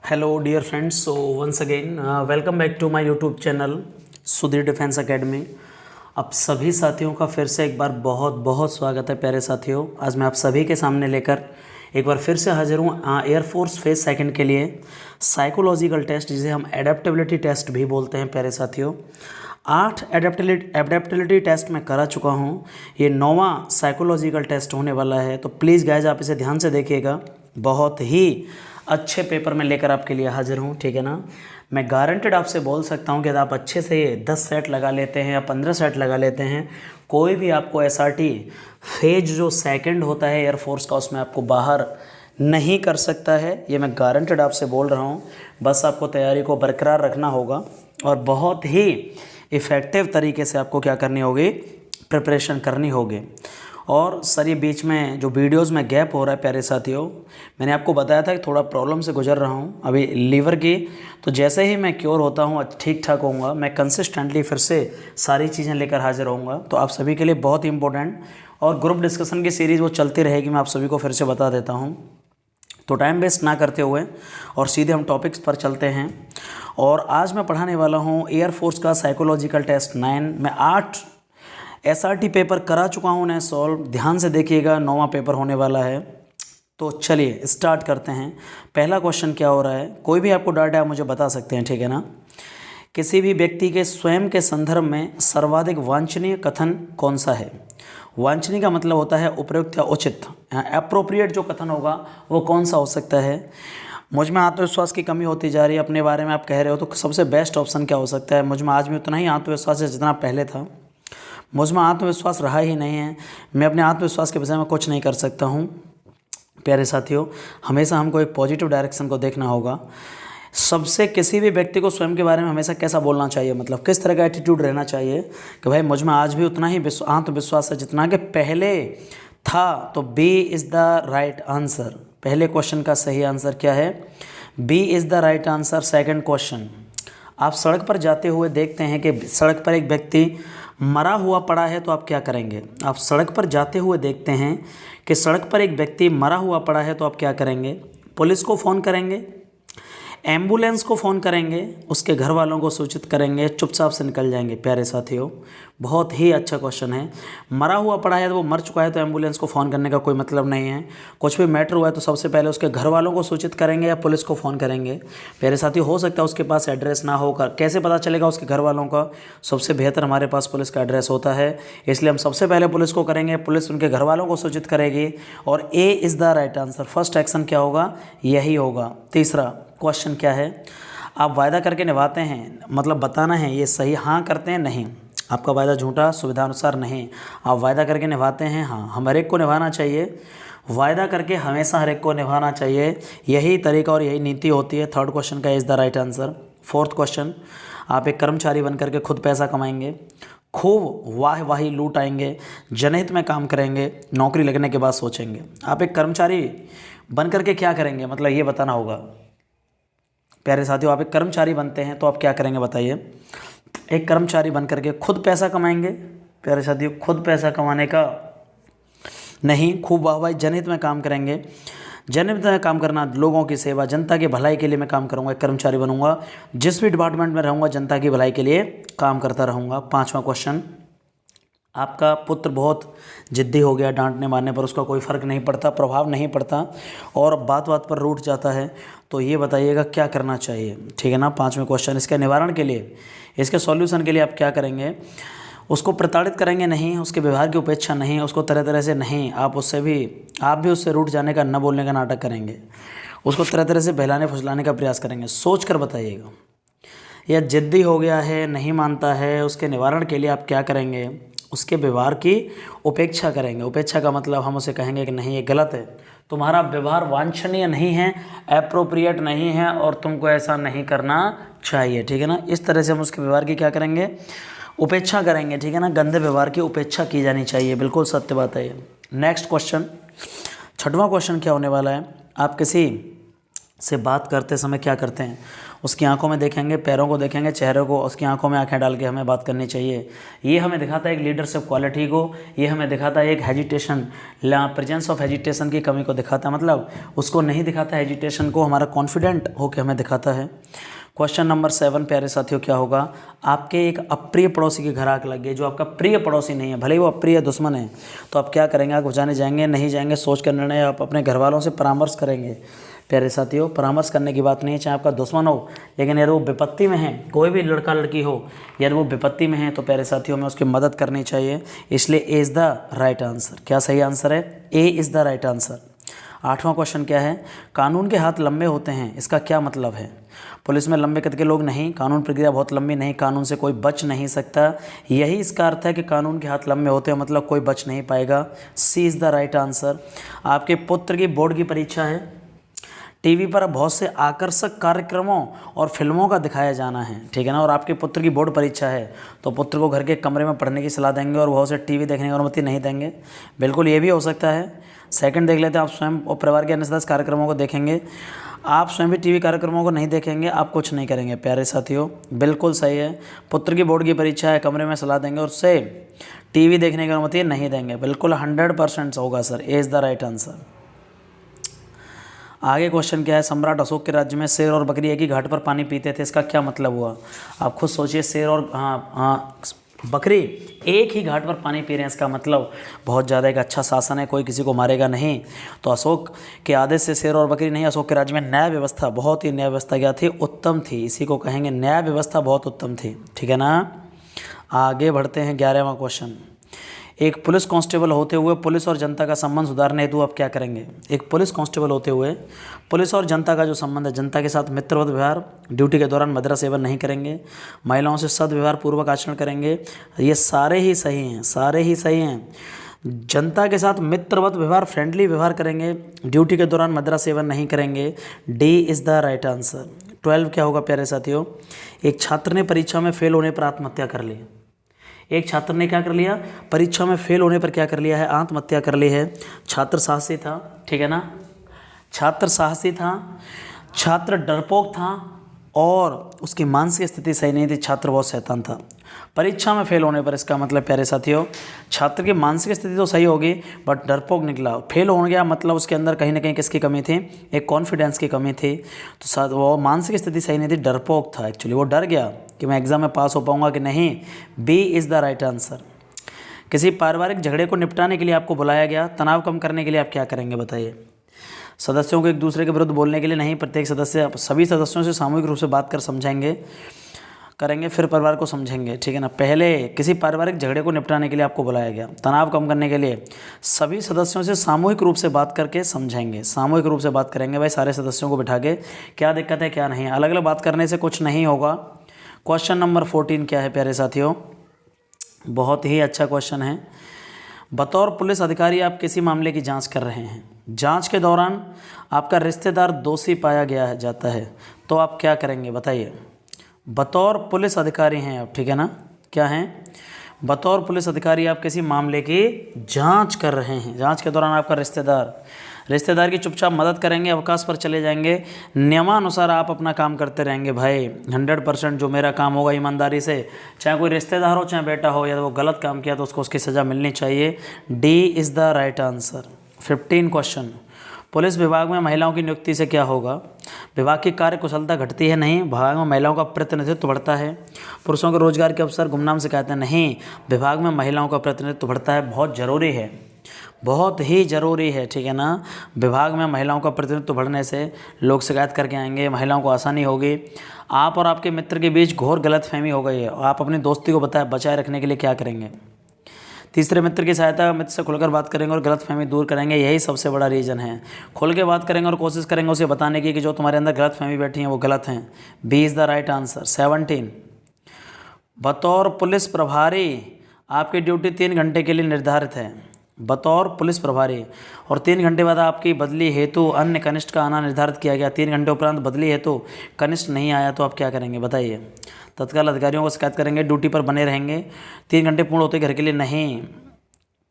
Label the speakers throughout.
Speaker 1: Hello dear friends, so once again welcome back to my YouTube channel Sudhir defence academy. आप सभी साथियों का फिर से एक बार बहुत बहुत स्वागत है। प्यारे साथियों, आज मैं आप सभी के सामने लेकर एक बार फिर से हाजिर हूँ एयरफोर्स फेज सेकंड के लिए साइकोलॉजिकल टेस्ट, जिसे हम एडेप्टेबिलिटी टेस्ट भी बोलते हैं। प्यारे साथियों, 8 एडेप्टेबिलिटी टेस्ट मैं करा चुका हूँ, ये 9वां साइकोलॉजिकल टेस्ट होने वाला है। तो प्लीज़ गाइज आप इसे ध्यान से देखिएगा, बहुत ही अच्छे पेपर में लेकर आपके लिए हाजिर हूँ, ठीक है ना। मैं गारंटेड आपसे बोल सकता हूँ कि आप अच्छे से 10 सेट लगा लेते हैं या 15 सेट लगा लेते हैं, कोई भी आपको एसआरटी फेज जो सेकंड होता है एयरफोर्स का, उसमें आपको बाहर नहीं कर सकता है। ये मैं गारंटेड आपसे बोल रहा हूँ। बस आपको तैयारी को बरकरार रखना होगा और बहुत ही इफ़ेक्टिव तरीके से आपको क्या करनी होगी, प्रिपरेशन करनी होगी। और सर, ये बीच में जो वीडियोस में गैप हो रहा है प्यारे साथियों, मैंने आपको बताया था कि थोड़ा प्रॉब्लम से गुजर रहा हूँ अभी लीवर की। तो जैसे ही मैं क्योर होता हूँ, ठीक ठाक होऊंगा, मैं कंसिस्टेंटली फिर से सारी चीज़ें लेकर हाजिर होऊंगा। तो आप सभी के लिए बहुत ही इंपॉर्टेंट और ग्रुप डिस्कशन की सीरीज़ वो चलती रहेगी, मैं आप सभी को फिर से बता देता हूँ। तो टाइम वेस्ट ना करते हुए और सीधे हम टॉपिक्स पर चलते हैं। और आज मैं पढ़ाने वाला हूँ एयरफोर्स का साइकोलॉजिकल टेस्ट 9। मैं 8 एसआरटी पेपर करा चुका हूँ उन्हें सॉल्व। ध्यान से देखिएगा, 9वां पेपर होने वाला है। तो चलिए स्टार्ट करते हैं। पहला क्वेश्चन क्या हो रहा है, कोई भी आपको डाउट है आप मुझे बता सकते हैं, ठीक है ना। किसी भी व्यक्ति के स्वयं के संदर्भ में सर्वाधिक वांछनीय कथन कौन सा है। वांछनीय का मतलब होता है उपयुक्त या उचित, अप्रोप्रिएट जो कथन होगा वो कौन सा हो सकता है। मुझ में आत्मविश्वास की कमी होती जा रही है, अपने बारे में आप कह रहे हो, तो सबसे बेस्ट ऑप्शन क्या हो सकता है। मुझ में आज भी उतना ही आत्मविश्वास है जितना पहले था। मुझ में आत्मविश्वास रहा ही नहीं है, मैं अपने आत्मविश्वास के विषय में कुछ नहीं कर सकता हूँ। प्यारे साथियों, हमेशा हमको एक पॉजिटिव डायरेक्शन को देखना होगा। सबसे किसी भी व्यक्ति को स्वयं के बारे में हमेशा कैसा बोलना चाहिए, मतलब किस तरह का एटीट्यूड रहना चाहिए कि भाई मुझ में आज भी उतना ही आत्मविश्वास है जितना कि पहले था। तो B is the right answer. पहले क्वेश्चन का सही आंसर क्या है, B is the right answer. Second question, आप सड़क पर जाते हुए देखते हैं कि सड़क पर एक व्यक्ति मरा हुआ पड़ा है, तो आप क्या करेंगे। आप सड़क पर जाते हुए देखते हैं कि सड़क पर एक व्यक्ति मरा हुआ पड़ा है, तो आप क्या करेंगे। पुलिस को फ़ोन करेंगे, एम्बुलेंस को फ़ोन करेंगे, उसके घर वालों को सूचित करेंगे, चुपचाप से निकल जाएंगे। प्यारे साथियों, बहुत ही अच्छा क्वेश्चन है। मरा हुआ पड़ा है तो वो मर चुका है, तो एम्बुलेंस को फ़ोन करने का कोई मतलब नहीं है। कुछ भी मैटर हुआ है तो सबसे पहले उसके घर वालों को सूचित करेंगे या पुलिस को फ़ोन करेंगे। प्यारे साथियों, हो सकता है उसके पास एड्रेस ना हो, कैसे पता चलेगा उसके घर वालों का। सबसे बेहतर हमारे पास पुलिस का एड्रेस होता है, इसलिए हम सबसे पहले पुलिस को करेंगे, पुलिस उनके घर वालों को सूचित करेगी। और ए is the right answer. First action क्या होगा, यही होगा। तीसरा क्वेश्चन क्या है, आप वायदा करके निभाते हैं, मतलब बताना है ये सही, हाँ करते हैं, नहीं। आपका वायदा झूठा, सुविधा अनुसार नहीं। आप वायदा करके निभाते हैं, हाँ। हम हर एक को निभाना चाहिए, वायदा करके हमेशा हर एक को निभाना चाहिए, यही तरीका और यही नीति होती है। थर्ड क्वेश्चन का is the right answer. Fourth question, आप एक कर्मचारी बन करके खुद पैसा कमाएंगे, खूब वाह वाही लूट आएंगे, जनहित में काम करेंगे, नौकरी लगने के बाद सोचेंगे। आप एक कर्मचारी बन करके क्या करेंगे, मतलब ये बताना होगा। प्यारे साथियों, आप एक कर्मचारी बनते हैं तो आप क्या करेंगे बताइए। एक कर्मचारी बन करके खुद पैसा कमाएंगे। प्यारे साथियों, खुद पैसा कमाने का नहीं, खूब वाहवाही, जनहित में काम करेंगे। जनहित में काम करना, लोगों की सेवा, जनता की भलाई के लिए मैं काम करूंगा, एक कर्मचारी बनूंगा। जिस भी डिपार्टमेंट में रहूंगा जनता की भलाई के लिए काम करता रहूँगा। पाँचवा क्वेश्चन, आपका पुत्र बहुत जिद्दी हो गया, डांटने मारने पर उसका कोई फ़र्क नहीं पड़ता, प्रभाव नहीं पड़ता और बात बात पर रूठ जाता है, तो ये बताइएगा क्या करना चाहिए, ठीक है ना। पाँचवें क्वेश्चन, इसके निवारण के लिए, इसके सॉल्यूशन के लिए आप क्या करेंगे। उसको प्रताड़ित करेंगे नहीं, उसके व्यवहार की उपेक्षा नहीं, उसको तरह तरह से नहीं, आप भी उससे रूठ जाने का, न बोलने का नाटक करेंगे, उसको तरह तरह से बहलाने फुसलाने का प्रयास करेंगे। सोच कर बताइएगा। या जिद्दी हो गया है, नहीं मानता है, उसके निवारण के लिए आप क्या करेंगे। उसके व्यवहार की उपेक्षा करेंगे। उपेक्षा का मतलब हम उसे कहेंगे कि नहीं ये गलत है, तुम्हारा व्यवहार वांछनीय नहीं है, एप्रोप्रिएट नहीं है और तुमको ऐसा नहीं करना चाहिए, ठीक है ना। इस तरह से हम उसके व्यवहार की क्या करेंगे, उपेक्षा करेंगे, ठीक है ना। गंदे व्यवहार की उपेक्षा की जानी चाहिए, बिल्कुल सत्य बात है ये। नेक्स्ट क्वेश्चन, छठवां क्वेश्चन क्या होने वाला है, आप किसी से बात करते समय क्या करते हैं, उसकी आंखों में देखेंगे, पैरों को देखेंगे, चेहरे को, उसकी आंखों में आंखें डाल के हमें बात करनी चाहिए। ये हमें दिखाता है एक लीडरशिप क्वालिटी को, ये हमें दिखाता है एक हेजिटेशन, प्रेजेंस ऑफ हेजिटेशन की कमी को दिखाता है, मतलब उसको नहीं दिखाता हेजिटेशन को, हमारा कॉन्फिडेंट होकर हमें दिखाता है। क्वेश्चन नंबर 7 प्यारे साथियों क्या होगा, आपके एक अप्रिय पड़ोसी के घर आग लग गई, जो आपका प्रिय पड़ोसी नहीं है, भले ही वो अप्रिय दुश्मन है, तो आप क्या करेंगे, आग बुझाने जाएंगे, नहीं जाएंगे, सोच कर निर्णय आप अपने घर वालों से परामर्श करेंगे। प्यारे साथियों, परामर्श करने की बात नहीं है, चाहे आपका दुश्मन हो, लेकिन यदि वो विपत्ति में है, कोई भी लड़का लड़की हो, यदि वो विपत्ति में है तो प्यारे साथियों में उसकी मदद करनी चाहिए। इसलिए a is the right answer. क्या सही आंसर है? A is the right answer. 8वां क्वेश्चन क्या है, कानून के हाथ लंबे होते हैं, इसका क्या मतलब है? पुलिस में लंबे कद के लोग नहीं, कानून प्रक्रिया बहुत लंबी नहीं, कानून से कोई बच नहीं सकता, यही इसका अर्थ है कि कानून के हाथ लंबे होते हैं, मतलब कोई बच नहीं पाएगा। सी इज़ द राइट आंसर। आपके पुत्र की बोर्ड की परीक्षा है, टीवी पर बहुत से आकर्षक कार्यक्रमों और फिल्मों का दिखाया जाना है, ठीक है ना, और आपके पुत्र की बोर्ड परीक्षा है, तो पुत्र को घर के कमरे में पढ़ने की सलाह देंगे और बहुत से टीवी देखने की अनुमति नहीं देंगे। बिल्कुल ये भी हो सकता है। सेकंड देख लेते हैं, आप स्वयं और परिवार के अन्य सदस्य कार्यक्रमों को देखेंगे, आप स्वयं भी टीवी कार्यक्रमों को नहीं देखेंगे, आप कुछ नहीं करेंगे। प्यारे साथियों, बिल्कुल सही है, पुत्र की बोर्ड की परीक्षा है, कमरे में सलाह देंगे और उससे टीवी देखने की अनुमति नहीं देंगे। बिल्कुल 100% होगा sir, A is the right answer. आगे क्वेश्चन क्या है, सम्राट अशोक के राज्य में शेर और बकरी एक ही घाट पर पानी पीते थे, इसका क्या मतलब हुआ? आप खुद सोचिए, शेर और बकरी एक ही घाट पर पानी पी रहे हैं, इसका मतलब बहुत ज़्यादा एक अच्छा शासन है, कोई किसी को मारेगा नहीं। तो अशोक के आदेश से शेर और बकरी नहीं, अशोक के राज्य में न्याय व्यवस्था, बहुत ही न्याय व्यवस्था क्या थी? उत्तम थी। इसी को कहेंगे न्याय व्यवस्था बहुत उत्तम थी, ठीक है ना। आगे बढ़ते हैं, 11वां क्वेश्चन। एक पुलिस कांस्टेबल होते हुए पुलिस और जनता का संबंध सुधारने हेतु आप क्या करेंगे? एक पुलिस कांस्टेबल होते हुए पुलिस और जनता का जो संबंध है, जनता के साथ मित्रवत व्यवहार, ड्यूटी के दौरान मदिरा सेवन नहीं करेंगे, महिलाओं से सद्व्यवहार पूर्वक आचरण करेंगे, ये सारे ही सही हैं, सारे ही सही हैं। जनता के साथ मित्रवत व्यवहार, फ्रेंडली व्यवहार करेंगे, ड्यूटी के दौरान मदिरा सेवन नहीं करेंगे, D is the right answer. 12 क्या होगा प्यारे साथियों, एक छात्र ने परीक्षा में फेल होने पर आत्महत्या कर ली। एक छात्र ने क्या कर लिया, परीक्षा में फेल होने पर क्या कर लिया है? आत्महत्या कर ली है। छात्र साहसी था, ठीक है ना, छात्र साहसी था, छात्र डरपोक था और उसकी मानसिक स्थिति सही नहीं थी, छात्र बहुत शैतान था। परीक्षा में फेल होने पर इसका मतलब प्यारे साथियों, छात्र की मानसिक स्थिति तो सही होगी बट डरपोक निकला, फेल हो गया, मतलब उसके अंदर कहीं ना कहीं किसकी कमी थी? एक कॉन्फिडेंस की कमी थी। तो वो मानसिक स्थिति सही नहीं थी, डरपोक था एक्चुअली, वो डर गया कि मैं एग्ज़ाम में पास हो पाऊंगा कि नहीं। B is the right answer. किसी पारिवारिक झगड़े को निपटाने के लिए आपको बुलाया गया, तनाव कम करने के लिए आप क्या करेंगे बताइए? सदस्यों को एक दूसरे के विरुद्ध बोलने के लिए नहीं, प्रत्येक सदस्य सभी सदस्यों से सामूहिक रूप से बात कर समझाएंगे करेंगे, फिर परिवार को समझेंगे, ठीक है ना। पहले किसी पारिवारिक झगड़े को निपटाने के लिए आपको बुलाया गया, तनाव कम करने के लिए सभी सदस्यों से सामूहिक रूप से बात करके समझेंगे, सामूहिक रूप से बात करेंगे भाई, सारे सदस्यों को बिठा के क्या दिक्कत है क्या नहीं है, अलग अलग बात करने से कुछ नहीं होगा। क्वेश्चन नंबर 14 क्या है प्यारे साथियों, बहुत ही अच्छा क्वेश्चन है। बतौर पुलिस अधिकारी आप किसी मामले की जांच कर रहे हैं, जांच के दौरान आपका रिश्तेदार दोषी पाया गया जाता है, तो आप क्या करेंगे बताइए? बतौर पुलिस अधिकारी हैं आप, ठीक है ना, क्या हैं? बतौर पुलिस अधिकारी आप किसी मामले की जांच कर रहे हैं, जांच के दौरान आपका रिश्तेदार की चुपचाप मदद करेंगे, अवकाश पर चले जाएंगे, नियमानुसार आप अपना काम करते रहेंगे भाई। 100% जो मेरा काम होगा ईमानदारी से, चाहे कोई रिश्तेदार हो चाहे बेटा हो, या वो गलत काम किया तो उसको उसकी सज़ा मिलनी चाहिए। D is the right answer. 15 question, police विभाग में महिलाओं की नियुक्ति से क्या होगा? विभाग की कार्य कुशलता घटती है? नहीं, विभाग में महिलाओं का प्रतिनिधित्व बढ़ता है। पुरुषों के रोजगार के अवसर गुमनाम से कहते हैं? नहीं, विभाग में महिलाओं का प्रतिनिधित्व बढ़ता है, बहुत ज़रूरी है, बहुत ही ज़रूरी है, ठीक है ना। विभाग में महिलाओं का प्रतिनिधित्व बढ़ने से लोग शिकायत करके आएंगे, महिलाओं को आसानी होगी। आप और आपके मित्र के बीच घोर गलतफहमी हो गई है, आप अपनी दोस्ती को बचाए रखने के लिए क्या करेंगे? तीसरे मित्र की सहायता, मित्र से खुलकर बात करेंगे और गलतफहमी दूर करेंगे, यही सबसे बड़ा रीज़न है। खुल के बात करेंगे और कोशिश करेंगे उसे बताने की कि जो तुम्हारे अंदर गलतफहमी बैठी हैं वो गलत हैं। B is the right answer. 17, बतौर पुलिस प्रभारी आपकी ड्यूटी 3 घंटे के लिए निर्धारित है, बतौर पुलिस प्रभारी, और 3 घंटे बाद आपकी बदली हेतु अन्य कनिष्ठ का आना निर्धारित किया गया, 3 घंटे उपरांत बदली हेतु कनिष्ठ नहीं आया, तो आप क्या करेंगे बताइए? तत्काल अधिकारियों को शिकायत करेंगे, ड्यूटी पर बने रहेंगे, 3 घंटे पूर्ण होते घर के लिए नहीं,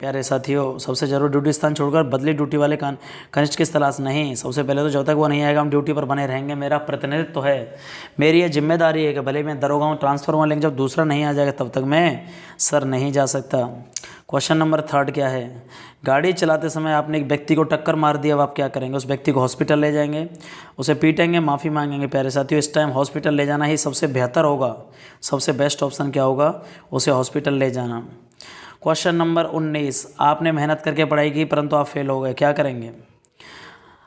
Speaker 1: प्यारे साथियों, सबसे जरूर ड्यूटी स्थान छोड़कर बदली ड्यूटी वाले कनिष्ठ की तलाश नहीं। सबसे पहले तो जब तक वो नहीं आएगा हम ड्यूटी पर बने रहेंगे। मेरा प्रतिनिधित्व तो है, मेरी ये जिम्मेदारी है कि भले मैं दरोगा हूँ, ट्रांसफर हुआ, लेकिन जब दूसरा नहीं आ जाएगा तब तक मैं सर नहीं जा सकता। क्वेश्चन नंबर 3 क्या है? गाड़ी चलाते समय आपने एक व्यक्ति को टक्कर मार दिया, अब आप क्या करेंगे? उस व्यक्ति को हॉस्पिटल ले जाएंगे, उसे पीटेंगे, माफ़ी मांगेंगे। प्यारे साथियों, इस टाइम हॉस्पिटल ले जाना ही सबसे बेहतर होगा। सबसे बेस्ट ऑप्शन क्या होगा? उसे हॉस्पिटल ले जाना। क्वेश्चन नंबर 19, आपने मेहनत करके पढ़ाई की परंतु आप फेल हो गए, क्या करेंगे?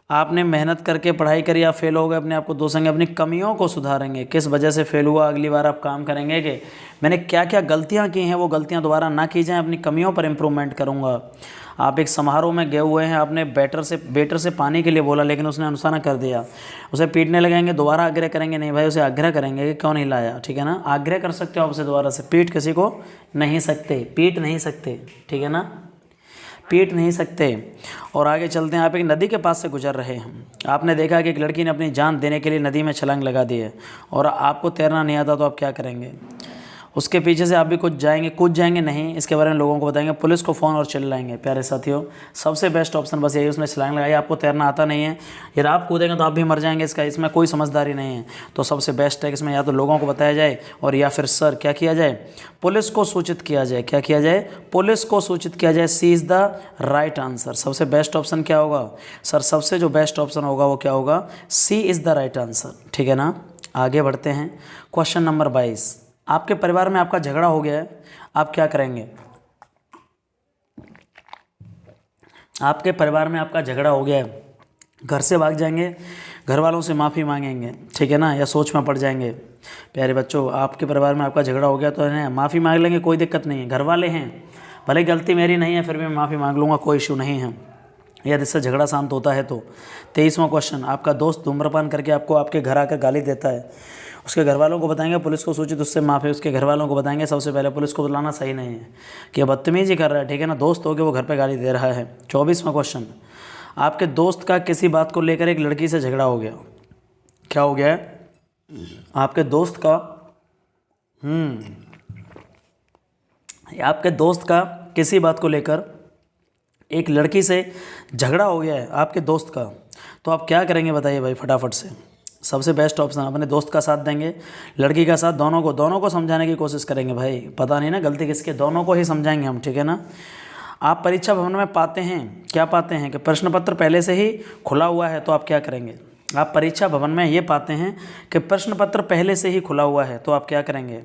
Speaker 1: आपने मेहनत करके पढ़ाई करी, आप फेल हो गए, अपने आप को दोषेंगे, अपनी कमियों को सुधारेंगे। किस वजह से फेल हुआ, अगली बार आप काम करेंगे कि मैंने क्या क्या गलतियां की हैं वो गलतियां दोबारा ना की जाएं, अपनी कमियों पर इम्प्रूवमेंट करूंगा। आप एक समारोह में गए हुए हैं, आपने वेटर से पानी के लिए बोला, लेकिन उसने अनसुना कर दिया, उसे पीटने लगेंगे, दोबारा आग्रह करेंगे नहीं भाई, उसे आग्रह करेंगे कि क्यों नहीं लाया, ठीक है ना। आग्रह कर सकते हो आप उसे दोबारा से, पीट किसी को नहीं सकते, पीट नहीं सकते, ठीक है ना, पीट नहीं सकते। और आगे चलते हैं। आप एक नदी के पास से गुजर रहे हैं, आपने देखा कि एक लड़की ने अपनी जान देने के लिए नदी में छलांग लगा दी है और आपको तैरना नहीं आता, तो आप क्या करेंगे? उसके पीछे से आप भी कूद जाएंगे नहीं, इसके बारे में लोगों को बताएंगे, पुलिस को फ़ोन और चिल्लाएंगे। प्यारे साथियों, सबसे बेस्ट ऑप्शन बस यही, उसने छलांग लगाई, आपको तैरना आता नहीं है, यार आप कूदेंगे तो आप भी मर जाएंगे, इसमें कोई समझदारी नहीं है। तो सबसे बेस्ट है कि इसमें या तो लोगों को बताया जाए और या फिर सर क्या किया जाए, पुलिस को सूचित किया जाए। क्या किया जाए? पुलिस को सूचित किया जाए। सी इज़ द राइट आंसर। सबसे बेस्ट ऑप्शन क्या होगा सर? सबसे जो बेस्ट ऑप्शन होगा वो क्या होगा? सी इज़ द राइट आंसर, ठीक है ना। आगे बढ़ते हैं। क्वेश्चन नंबर 22, आपके परिवार में आपका झगड़ा हो गया है, आप क्या करेंगे? आपके परिवार में आपका झगड़ा हो गया है, घर से भाग जाएंगे, घर वालों से माफ़ी मांगेंगे, ठीक है ना, या सोच में पड़ जाएंगे? प्यारे बच्चों, आपके परिवार में आपका झगड़ा हो गया तो है माफ़ी मांग लेंगे, कोई दिक्कत नहीं है, घर वाले हैं, भले गलती मेरी नहीं है फिर भी मैं माफ़ी मांग लूँगा, कोई इशू नहीं है, यदि इससे झगड़ा शांत होता है तो। 23वां क्वेश्चन, आपका दोस्त धूम्रपान करके आपको आपके घर आकर गाली देता है, उसके घर वालों को बताएंगे, पुलिस को सूचित उससे माफ़ी, उसके घर वालों को बताएंगे। सबसे पहले पुलिस को बुलाना सही नहीं है कि बदतमीजी कर रहा है, ठीक है ना, दोस्त हो के वो घर पे गाली दे रहा है। 24वां क्वेश्चन, आपके दोस्त का किसी बात को लेकर एक लड़की से झगड़ा हो गया, क्या हो गया है? आपके दोस्त का किसी बात को लेकर एक लड़की से झगड़ा हो गया है आपके दोस्त का, तो आप क्या करेंगे बताइए भाई फटाफट से। सबसे बेस्ट ऑप्शन, अपने दोस्त का साथ देंगे, लड़की का साथ, दोनों को समझाने की कोशिश करेंगे। भाई पता नहीं ना गलती किसकी, दोनों को ही समझाएंगे हम, ठीक है ना। आप परीक्षा भवन में पाते हैं, क्या पाते हैं कि प्रश्न पत्र पहले से ही खुला हुआ है, तो आप क्या करेंगे? आप परीक्षा भवन में ये पाते हैं कि प्रश्न पत्र पहले से ही खुला हुआ है, तो आप क्या करेंगे?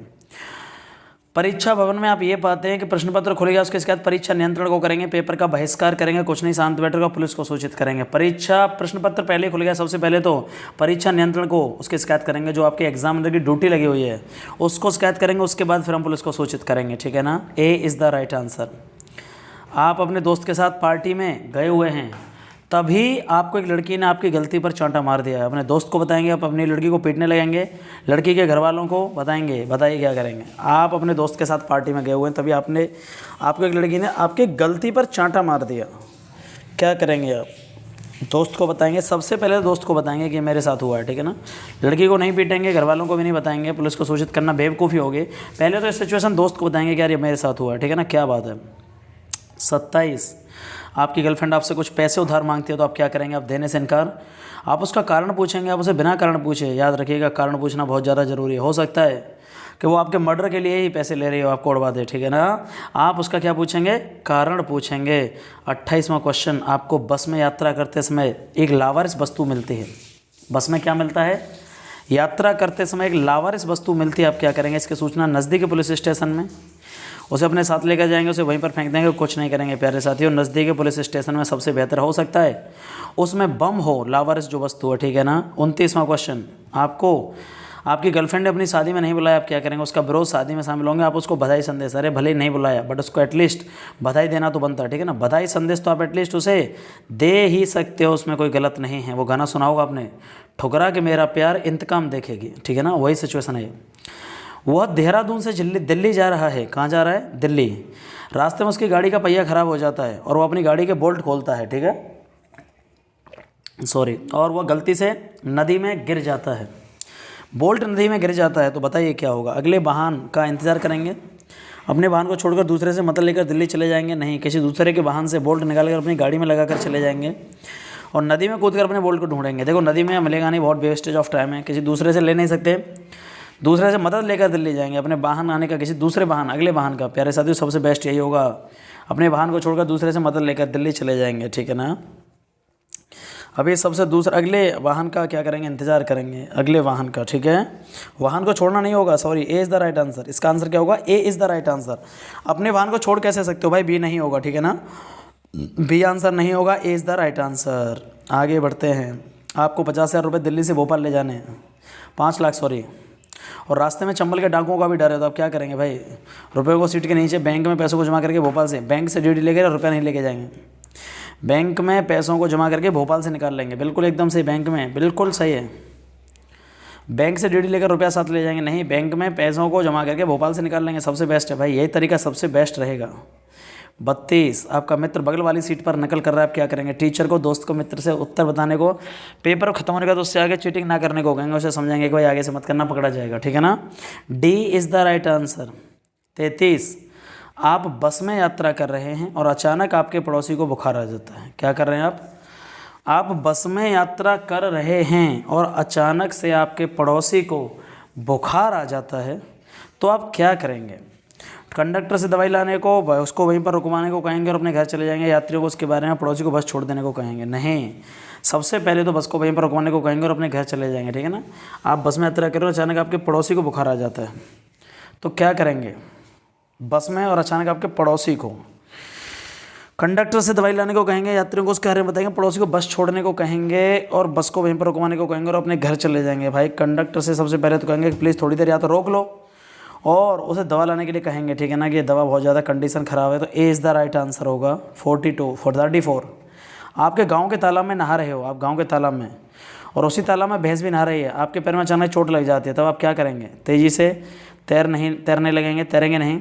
Speaker 1: परीक्षा भवन में आप ये पाते हैं कि प्रश्न पत्र खुलेगा, उसके बाद परीक्षा नियंत्रण को करेंगे, पेपर का बहिष्कार करेंगे, कुछ नहीं, शांत बैठेगा, पुलिस को सूचित करेंगे। परीक्षा प्रश्न पत्र पहले खुलेगा, सबसे पहले तो परीक्षा नियंत्रण को उसकी शिकायत करेंगे, जो आपके एग्जामिनर की ड्यूटी लगी हुई है उसको शिकायत करेंगे, उसके बाद फिर हम पुलिस को सूचित करेंगे, ठीक है ना। ए इज़ द राइट आंसर। आप अपने दोस्त के साथ पार्टी में गए हुए हैं, तभी आपको एक लड़की ने आपकी गलती पर चांटा मार दिया है, अपने दोस्त को बताएंगे, आप अपनी लड़की को पीटने लगेंगे, लड़की के घर वालों को बताएंगे, बताइए क्या करेंगे? आप अपने दोस्त के साथ पार्टी में गए हुए हैं, तभी आपको एक लड़की ने आपकी गलती पर चांटा मार दिया, क्या करेंगे आप? दोस्त को बताएंगे, सबसे पहले दोस्त को बताएंगे कि मेरे साथ हुआ है, ठीक है ना। लड़की को नहीं पीटेंगे, घर वालों को भी नहीं बताएंगे, पुलिस को सूचित करना बेवकूफ़ी होगी। पहले तो इस सिचुएशन दोस्त को बताएंगे कि यार ये मेरे साथ हुआ है, ठीक है ना, क्या बात है। 27, आपकी गर्लफ्रेंड आपसे कुछ पैसे उधार मांगती है, तो आप क्या करेंगे? आप देने से इनकार, आप उसका कारण पूछेंगे, आप उसे बिना कारण पूछे, याद रखिएगा कारण पूछना बहुत ज़्यादा ज़रूरी है। हो सकता है कि वो आपके मर्डर के लिए ही पैसे ले रही हो, आपको उड़वा दे, ठीक है ना। आप उसका क्या पूछेंगे? कारण पूछेंगे। 28वां क्वेश्चन, आपको बस में यात्रा करते समय एक लावारिस वस्तु मिलती है, बस में क्या मिलता है? यात्रा करते समय एक लावारिस वस्तु मिलती है, आप क्या करेंगे? इसकी सूचना नज़दीकी पुलिस स्टेशन में, उसे अपने साथ लेकर जाएंगे, उसे वहीं पर फेंक देंगे, कुछ नहीं करेंगे। प्यारे साथियों, नज़दीकी पुलिस स्टेशन में सबसे बेहतर हो सकता है उसमें बम हो, लावारिस जो वस्तु है, ठीक है ना। 29वां क्वेश्चन, आपको आपकी गर्लफ्रेंड ने अपनी शादी में नहीं बुलाया, आप क्या करेंगे? उसका विरोध, शादी में शामिल होंगे, आप उसको बधाई संदेश, अरे भले ही नहीं बुलाया बट उसको एटलीस्ट बधाई देना तो बनता है, ठीक है ना। बधाई संदेश तो आप एटलीस्ट उसे दे ही सकते हो, उसमें कोई गलत नहीं है। वो गाना सुना होगा आपने, ठुकरा के मेरा प्यार इंतकाम देखेगी, ठीक है ना, वही सिचुएशन है। वह देहरादून से दिल्ली जा रहा है, कहाँ जा रहा है? दिल्ली। रास्ते में उसकी गाड़ी का पहिया खराब हो जाता है और वो अपनी गाड़ी के बोल्ट खोलता है, ठीक है, सॉरी, और वह गलती से नदी में गिर जाता है, बोल्ट नदी में गिर जाता है, तो बताइए क्या होगा? अगले वाहन का इंतज़ार करेंगे, अपने वाहन को छोड़कर दूसरे से मदद लेकर दिल्ली चले जाएंगे, नहीं। किसी दूसरे के वाहन से बोल्ट निकालकर अपनी गाड़ी में लगाकर चले जाएंगे। और नदी में कूदकर अपने बोल्ट को ढूंढेंगे। देखो नदी में मिलेगा नहीं, बहुत वेस्टेज ऑफ टाइम है, किसी दूसरे से ले नहीं सकते, दूसरे से मदद लेकर दिल्ली जाएंगे। अपने वाहन आने का, किसी दूसरे वाहन, अगले वाहन का। प्यारे साथियों सबसे बेस्ट यही होगा, अपने वाहन को छोड़कर दूसरे से मदद लेकर दिल्ली चले जाएंगे, ठीक है ना। अभी सबसे दूसरा अगले वाहन का क्या करेंगे, इंतजार करेंगे अगले वाहन का, ठीक है। वाहन को छोड़ना नहीं होगा, sorry, A is the right answer. इसका आंसर क्या होगा, ए इज़ द राइट आंसर। अपने वाहन को छोड़ कैसे सकते हो भाई, बी नहीं होगा, ठीक है ना, बी आंसर नहीं होगा, ए इज़ द राइट आंसर। आगे बढ़ते हैं। आपको 50,000 रुपये दिल्ली से भोपाल ले जाने हैं, 5 लाख सॉरी, और रास्ते में चंबल के डाकुओं का भी डर है, तो आप क्या करेंगे भाई, रुपये को सीट के नीचे बैंक में पैसों को जमा करके भोपाल से, बैंक से डीडी लेकर रुपया नहीं लेके जाएंगे, बैंक में पैसों को जमा करके भोपाल से निकाल लेंगे। बिल्कुल एकदम सही, बैंक में, बिल्कुल सही है। बैंक से डीडी लेकर रुपया साथ ले जाएंगे, नहीं, बैंक में पैसों को जमा करके भोपाल से निकाल लेंगे। सबसे बेस्ट है भाई, यही तरीका सबसे बेस्ट रहेगा। 32, आपका मित्र बगल वाली सीट पर नकल कर रहा है, आप क्या करेंगे, टीचर को, दोस्त को, मित्र से उत्तर बताने को, पेपर खत्म होने का तो उससे आगे चीटिंग ना करने को कहेंगे, उसे समझाएंगे कि भाई आगे से मत करना, पकड़ा जाएगा, ठीक है ना। D is the right answer. 33, आप बस में यात्रा कर रहे हैं और अचानक आपके पड़ोसी को बुखार आ जाता है, क्या कर रहे हैं आप बस में यात्रा कर रहे हैं और अचानक से आपके पड़ोसी को बुखार आ जाता है, तो आप क्या करेंगे। कंडक्टर से दवाई लाने को, उसको वहीं पर रुकवाने को कहेंगे और अपने घर चले जाएंगे, यात्रियों को उसके बारे में, पड़ोसी को बस छोड़ देने को कहेंगे, नहीं, सबसे पहले तो बस को वहीं पर रुकवाने को कहेंगे और अपने घर चले जाएंगे, ठीक है ना। आप बस में यात्रा कर रहे हो, अचानक आपके पड़ोसी को बुखार आ जाता है, तो क्या करेंगे, बस में और अचानक आपके पड़ोसी को, कंडक्टर से दवाई लाने को कहेंगे, यात्रियों को उसके बारे में बताएंगे, पड़ोसी को बस छोड़ने को कहेंगे और बस को वहीं पर रुकवाने को कहेंगे और अपने घर चले जाएंगे। भाई कंडक्टर से सबसे पहले तो कहेंगे कि प्लीज़ थोड़ी देर या तो रोक लो, और उसे दवा लाने के लिए कहेंगे, ठीक है ना, कि ये दवा बहुत ज़्यादा कंडीशन ख़राब है, तो ए इज़ द राइट आंसर होगा। 34, आपके गाँव के तालाब में नहा रहे हो, आप गाँव के तालाब में, और उसी तालाब में भैंस भी नहा रही है, आपके पैर में अचानक चोट लग जाती है, तब आप क्या करेंगे, तेज़ी से तैरने लगेंगे, तैरेंगे नहीं,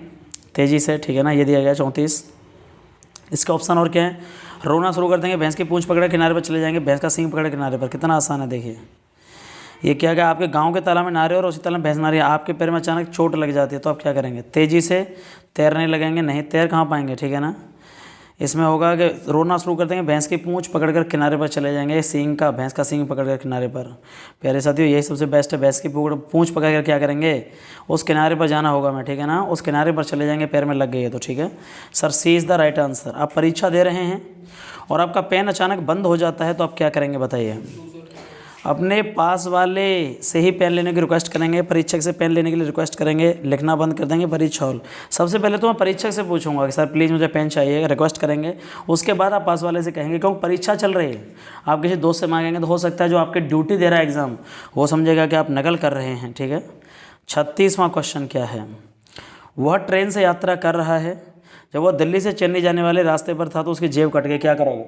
Speaker 1: तेज़ी से, ठीक है ना। ये दिया गया 34। इसका ऑप्शन और क्या है, रोना शुरू कर देंगे, भैंस की पूंछ पकड़े किनारे पर चले जाएंगे, भैंस का सींग पकड़े किनारे पर, कितना आसान है देखिए। ये क्या क्या, आपके गांव के तालाब में नहा रहे हो और उसी तालाब में भैंस नहा रही है, आपके पैर में अचानक चोट लग जाती है, तो आप क्या करेंगे, तेज़ी से तैरने लगेंगे, नहीं, तैर कहाँ पाएंगे, ठीक है ना। इसमें होगा कि रोना शुरू कर देंगे, भैंस की पूंछ पकड़कर किनारे पर चले जाएंगे, भैंस का सींग पकड़कर किनारे पर। प्यारे साथियों यही सबसे बेस्ट है, भैंस की पूंछ पकड़कर क्या करेंगे, उस किनारे पर जाना होगा मैं, ठीक है ना, उस किनारे पर चले जाएंगे, पैर में लग गई है तो, ठीक है sir, C is the right answer. आप परीक्षा दे रहे हैं और आपका पेन अचानक बंद हो जाता है, तो आप क्या करेंगे बताइए। अपने पास वाले से ही पेन लेने की रिक्वेस्ट करेंगे, परीक्षक से पेन लेने के लिए रिक्वेस्ट करेंगे, लिखना बंद कर देंगे परीक्षा हॉल। सबसे पहले तो मैं परीक्षक से पूछूंगा कि सर प्लीज़ मुझे पेन चाहिए, रिक्वेस्ट करेंगे, उसके बाद आप पास वाले से कहेंगे, क्योंकि परीक्षा चल रही है। आप किसी दोस्त से मांगेंगे तो हो सकता है जो आपके ड्यूटी दे रहा है एग्ज़ाम, वो समझेगा कि आप नकल कर रहे हैं, ठीक है। 36वां क्वेश्चन क्या है, वह ट्रेन से यात्रा कर रहा है, जब वह दिल्ली से चेन्नई जाने वाले रास्ते पर था तो उसकी जेब कट गई, क्या करोगे।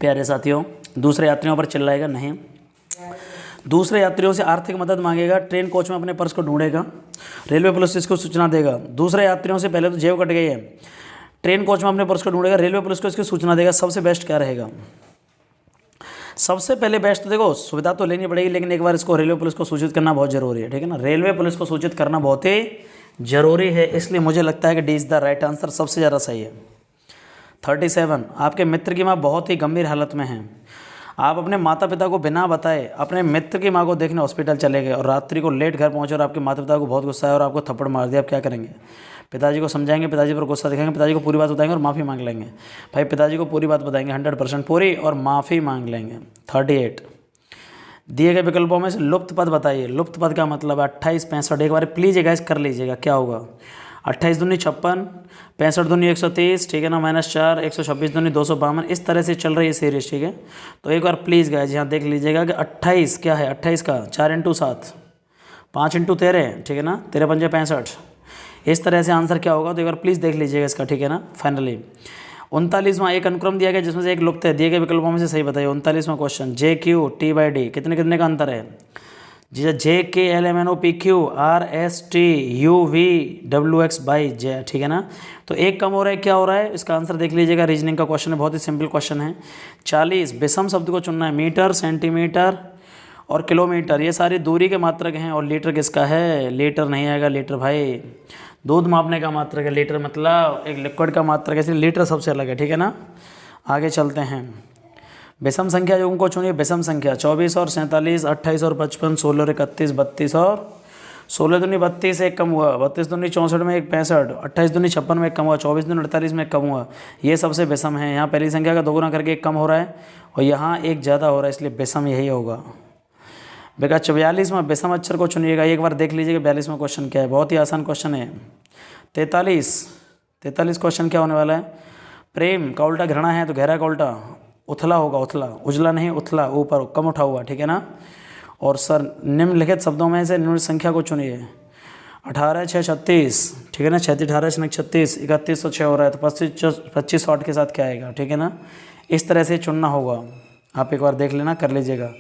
Speaker 1: प्यारे साथियों दूसरे यात्रियों पर चिल्लाएगा नहीं, दूसरे यात्रियों से आर्थिक मदद मांगेगा, ट्रेन कोच में अपने पर्स को ढूंढेगा, रेलवे पुलिस इसको सूचना देगा। दूसरे यात्रियों से पहले तो जेब कट गई है, ट्रेन कोच में अपने पर्स को ढूंढेगा, रेलवे पुलिस को इसकी सूचना देगा। सबसे बेस्ट क्या रहेगा, सबसे पहले बेस्ट तो देखो सुविधा तो लेनी पड़ेगी, लेकिन एक बार इसको रेलवे पुलिस को सूचित करना बहुत ज़रूरी है, ठीक है ना, रेलवे पुलिस को सूचित करना बहुत ही ज़रूरी है, इसलिए मुझे लगता है कि D is the right answer, सबसे ज़्यादा सही है। 37, आपके मित्र की माँ बहुत ही गंभीर हालत में है, आप अपने माता पिता को बिना बताए अपने मित्र की माँ को देखने हॉस्पिटल चले गए और रात्रि को लेट घर पहुँचे और आपके माता पिता को बहुत गुस्सा है और आपको थप्पड़ मार दिया, आप क्या करेंगे। पिताजी को समझाएंगे, पिताजी पर गुस्सा दिखाएंगे, पिताजी को पूरी बात बताएंगे और माफ़ी मांग लेंगे। भाई पिताजी को पूरी बात बताएंगे 100% पूरी और माफ़ी मांग लेंगे। 38, दिए गए विकल्पों में से लुप्त पद बताइए। लुप्त पद का मतलब है 28, 65, एक बार प्लीज़ गाइस कर लीजिएगा, क्या होगा 28 दूनी 56, 65 दूनी 130, ठीक है ना, -4, 126 दूनी 252, इस तरह से चल रही है सीरीज, ठीक है। तो एक बार प्लीज़ गाइस यहाँ देख लीजिएगा कि 28 क्या है, 28 का 4 × 7, 5 × 13, ठीक है ना, 13 × 5 = 65, इस तरह से आंसर क्या होगा, तो एक बार प्लीज़ देख लीजिएगा इसका, ठीक है ना। फाइनली 39वां एक अनुक्रम दिया गया जिसमें से एक लुप्त है, दिए गए विकल्पों में से सही बताइए। 39वां क्वेश्चन, JQ/T/D कितने कितने का अंतर है जी, JKLMNOPQRSTUVWX/J, ठीक है ना। तो एक कम हो रहा है, क्या हो रहा है, इसका आंसर देख लीजिएगा, रीजनिंग का क्वेश्चन है, बहुत ही सिंपल क्वेश्चन है। 40 विषम शब्द को चुनना है, मीटर, सेंटीमीटर और किलोमीटर, ये सारी दूरी के मात्रक हैं। और लीटर किसका है? लीटर नहीं आएगा। लीटर भाई दूध मापने का मात्रक है। लीटर मतलब एक लिक्विड का मात्रक है, इसलिए लीटर सबसे अलग है, ठीक है ना। आगे चलते हैं। विषम संख्या जो उनको चुनिए, विषम संख्या 24 और 47, 28 और 55, 16 और 31, 32 और 16 दूनी 32 एक कम हुआ, 32 दूनी 64 में एक 65, 28 दूनी 56 में एक कम हुआ, 24 दूनी 48 में एक कम हुआ। ये सबसे विषम है। यहाँ पहली संख्या का दोगुना करके एक कम हो रहा है और यहाँ एक ज़्यादा हो रहा है, इसलिए विषम यही होगा। बेटा 44 में विषम अक्षर को चुनिएगा। एक बार देख लीजिएगा 42वां क्वेश्चन क्या है, बहुत ही आसान क्वेश्चन है। 43 क्वेश्चन क्या होने वाला है? प्रेम का उल्टा घृणा है, तो गहरा का उल्टा उथला होगा, उथला, उजला नहीं उथला, ऊपर कम उठा हुआ, ठीक है ना। और सर निम्नलिखित शब्दों में से निम्न संख्या को चुनिए। 18 6 36, ठीक है ना। 36 18 6 36, 3106 हो रहा है, तो 2508 के साथ क्या आएगा, ठीक है ना। इस तरह से चुनना होगा। आप एक बार देख लेना, कर लीजिएगा।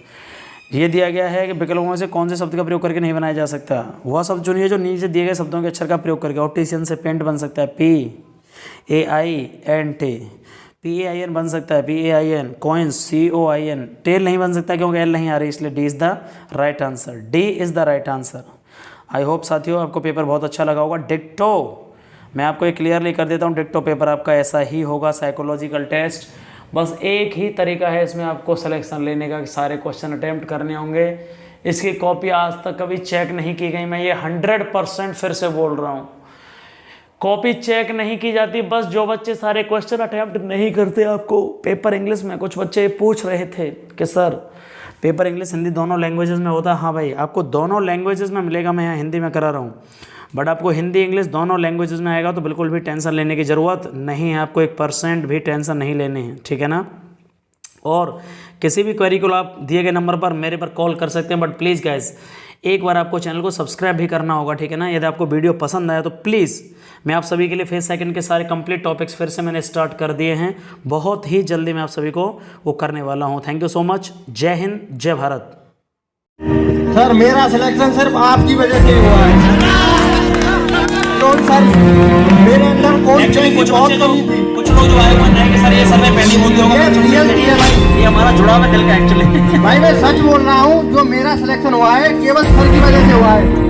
Speaker 1: ये दिया गया है कि विकल्पों में से कौन से शब्द का प्रयोग करके नहीं बनाया जा सकता। वह शब्द चुनिए जो नीचे दिए गए शब्दों के अक्षर का प्रयोग करके। ऑप्टिशियन से पेंट बन सकता है, PAINT, PAIN बन सकता है, PAIN। Coins, COIN। टेल नहीं बन सकता क्योंकि L नहीं आ रही, इसलिए D is the right answer. D is the right answer. I hope साथियों आपको पेपर बहुत अच्छा लगा होगा। डिक्टो, मैं आपको एक क्लियरली कर देता हूँ, डिक्टो पेपर आपका ऐसा ही होगा, साइकोलॉजिकल टेस्ट। बस एक ही तरीका है इसमें आपको सिलेक्शन लेने का कि सारे क्वेश्चन अटैम्प्ट करने होंगे। इसकी कॉपी आज तक कभी चेक नहीं की गई, मैं ये 100% फिर से बोल रहा हूँ। कॉपी चेक नहीं की जाती, बस जो बच्चे सारे क्वेश्चन अटैम्प्ट नहीं करते। आपको पेपर इंग्लिश में कुछ बच्चे पूछ रहे थे कि सर पेपर इंग्लिश हिंदी दोनों लैंग्वेजेस में होता है। हाँ भाई, आपको दोनों लैंग्वेजेस में मिलेगा। मैं यहाँ हिंदी में करा रहा हूँ, बट आपको हिंदी इंग्लिश दोनों लैंग्वेजेस में आएगा, तो बिल्कुल भी टेंशन लेने की ज़रूरत नहीं है। आपको 1% भी टेंशन नहीं लेनी है, ठीक है ना। और किसी भी क्वेरी को आप दिए गए नंबर पर मेरे पर कॉल कर सकते हैं, बट प्लीज़ गाइस एक बार आपको चैनल को सब्सक्राइब भी करना होगा, ठीक है ना। यदि आपको वीडियो पसंद आया तो प्लीज़, मैं आप सभी के लिए फेस सेकंड के सारे कंप्लीट टॉपिक्स फिर से मैंने स्टार्ट कर दिए हैं। बहुत ही जल्दी मैं आप सभी को वो करने वाला हूँ। Thank you so much. जय हिंद, जय भारत।
Speaker 2: सर मेरा सिलेक्शन सिर्फ आपकी वजह से हुआ है। कौन सर, मेरे अंदर कौन चाहिए, बहुत कमी थी।
Speaker 1: कुछ लोग जो आए मान रहे हैं कि सर ये सर में पहली होती होगा,
Speaker 2: ये रियल नहीं है भाई।
Speaker 1: ये हमारा जुड़ाव है दिल का एक्चुअली।
Speaker 2: भाई मैं सच बोल रहा हूँ, जो मेरा सिलेक्शन हुआ है केवल सर की वजह से हुआ है।